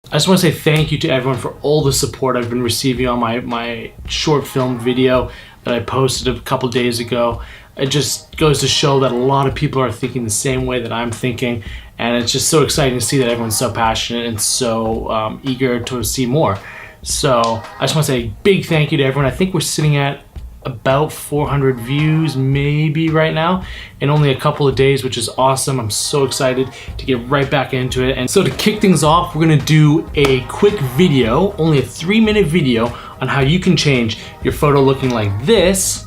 I just want to say thank you to everyone for all the support I've been receiving on my short film video that I posted a couple days ago. It just goes to show that a lot of people are thinking the same way that I'm thinking, and it's just so exciting to see that everyone's so passionate and so eager to see more. So I just want to say a big thank you to everyone. I think we're sitting at about 400 views maybe right now in only a couple of days, which is awesome. I'm so excited to get right back into it. And so to kick things off, we're gonna do a quick video, only a 3-minute video, on how you can change your photo looking like this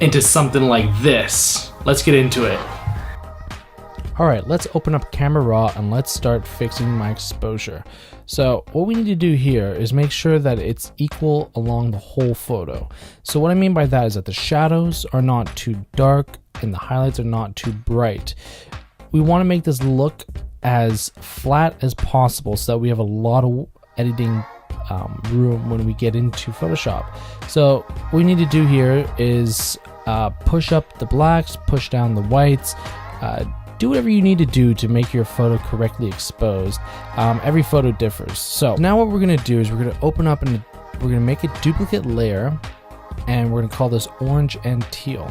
into something like this. Let's get into it. Alright, let's open up Camera Raw and let's start fixing my exposure. So what we need to do here is make sure that it's equal along the whole photo. So what I mean by that is that the shadows are not too dark and the highlights are not too bright. We want to make this look as flat as possible so that we have a lot of editing room when we get into Photoshop. So what we need to do here is push up the blacks, push down the whites, do whatever you need to do to make your photo correctly exposed. Every photo differs. So now what we're gonna do is we're gonna open up and we're gonna make a duplicate layer, and we're gonna call this orange and teal.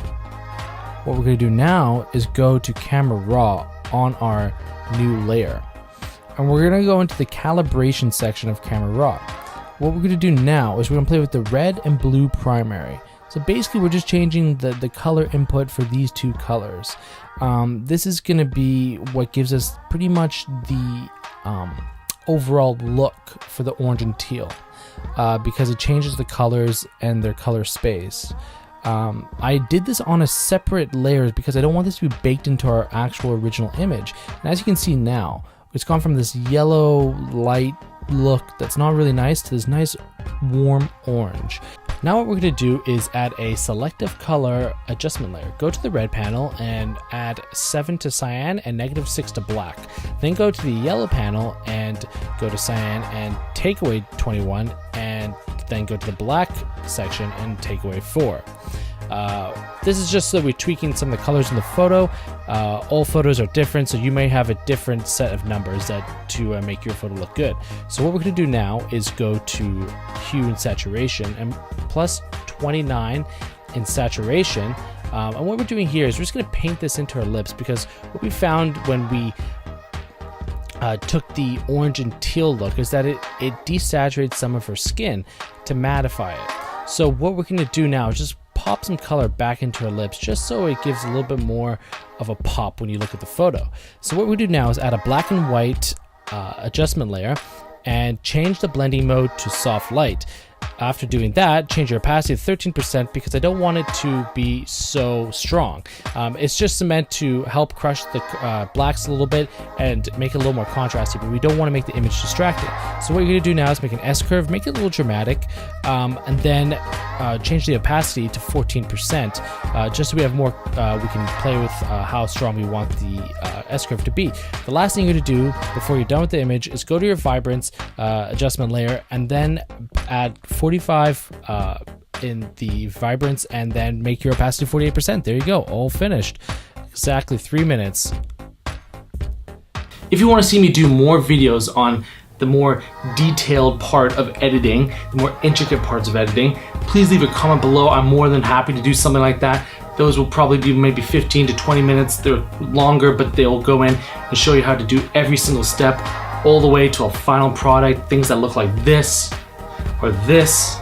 What we're gonna do now is go to Camera Raw on our new layer, and we're gonna go into the calibration section of Camera Raw. What we're gonna do now is we're gonna play with the red and blue primary. So basically we're just changing the color input for these two colors. This is going to be what gives us pretty much the overall look for the orange and teal, because it changes the colors and their color space. I did this on a separate layers because I don't want this to be baked into our actual original image. And as you can see now, it's gone from this yellow light look that's not really nice to this nice warm orange. Now what we're going to do is add a selective color adjustment layer. Go to the red panel and add 7 to cyan and -6 to black. Then go to the yellow panel and go to cyan and take away 21, and then go to the black section and take away 4. This is just so that we're tweaking some of the colors in the photo. All photos are different, so you may have a different set of numbers to make your photo look good. So what we're going to do now is go to hue and saturation and plus 29 in saturation. And what we're doing here is we're just going to paint this into our lips, because what we found when we took the orange and teal look is that it desaturates some of her skin to mattify it. So what we're going to do now is just pop some color back into her lips, just so it gives a little bit more of a pop when you look at the photo. So what we do now is add a black and white adjustment layer and change the blending mode to soft light. After doing that, change your opacity to 13% because I don't want it to be so strong. It's just meant to help crush the blacks a little bit and make it a little more contrasty, but we don't want to make the image distracting. So what you're going to do now is make an S-curve, make it a little dramatic, and then change the opacity to 14%, just so we have more, we can play with how strong we want the S-curve to be. The last thing you're going to do before you're done with the image is go to your vibrance adjustment layer and then add 45 in the vibrance, and then make your opacity 48%. There you go, all finished. Exactly 3 minutes. If you want to see me do more videos on the more detailed part of editing, the more intricate parts of editing, please leave a comment below. I'm more than happy to do something like that. Those will probably be maybe 15 to 20 minutes. They're longer, but they'll go in and show you how to do every single step all the way to a final product, things that look like this or this.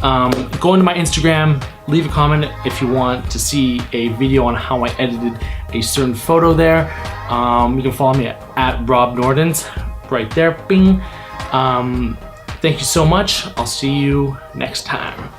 Go into my Instagram, leave a comment if you want to see a video on how I edited a certain photo there. You can follow me at Rob Nordens, right there, bing. Thank you so much. I'll see you next time.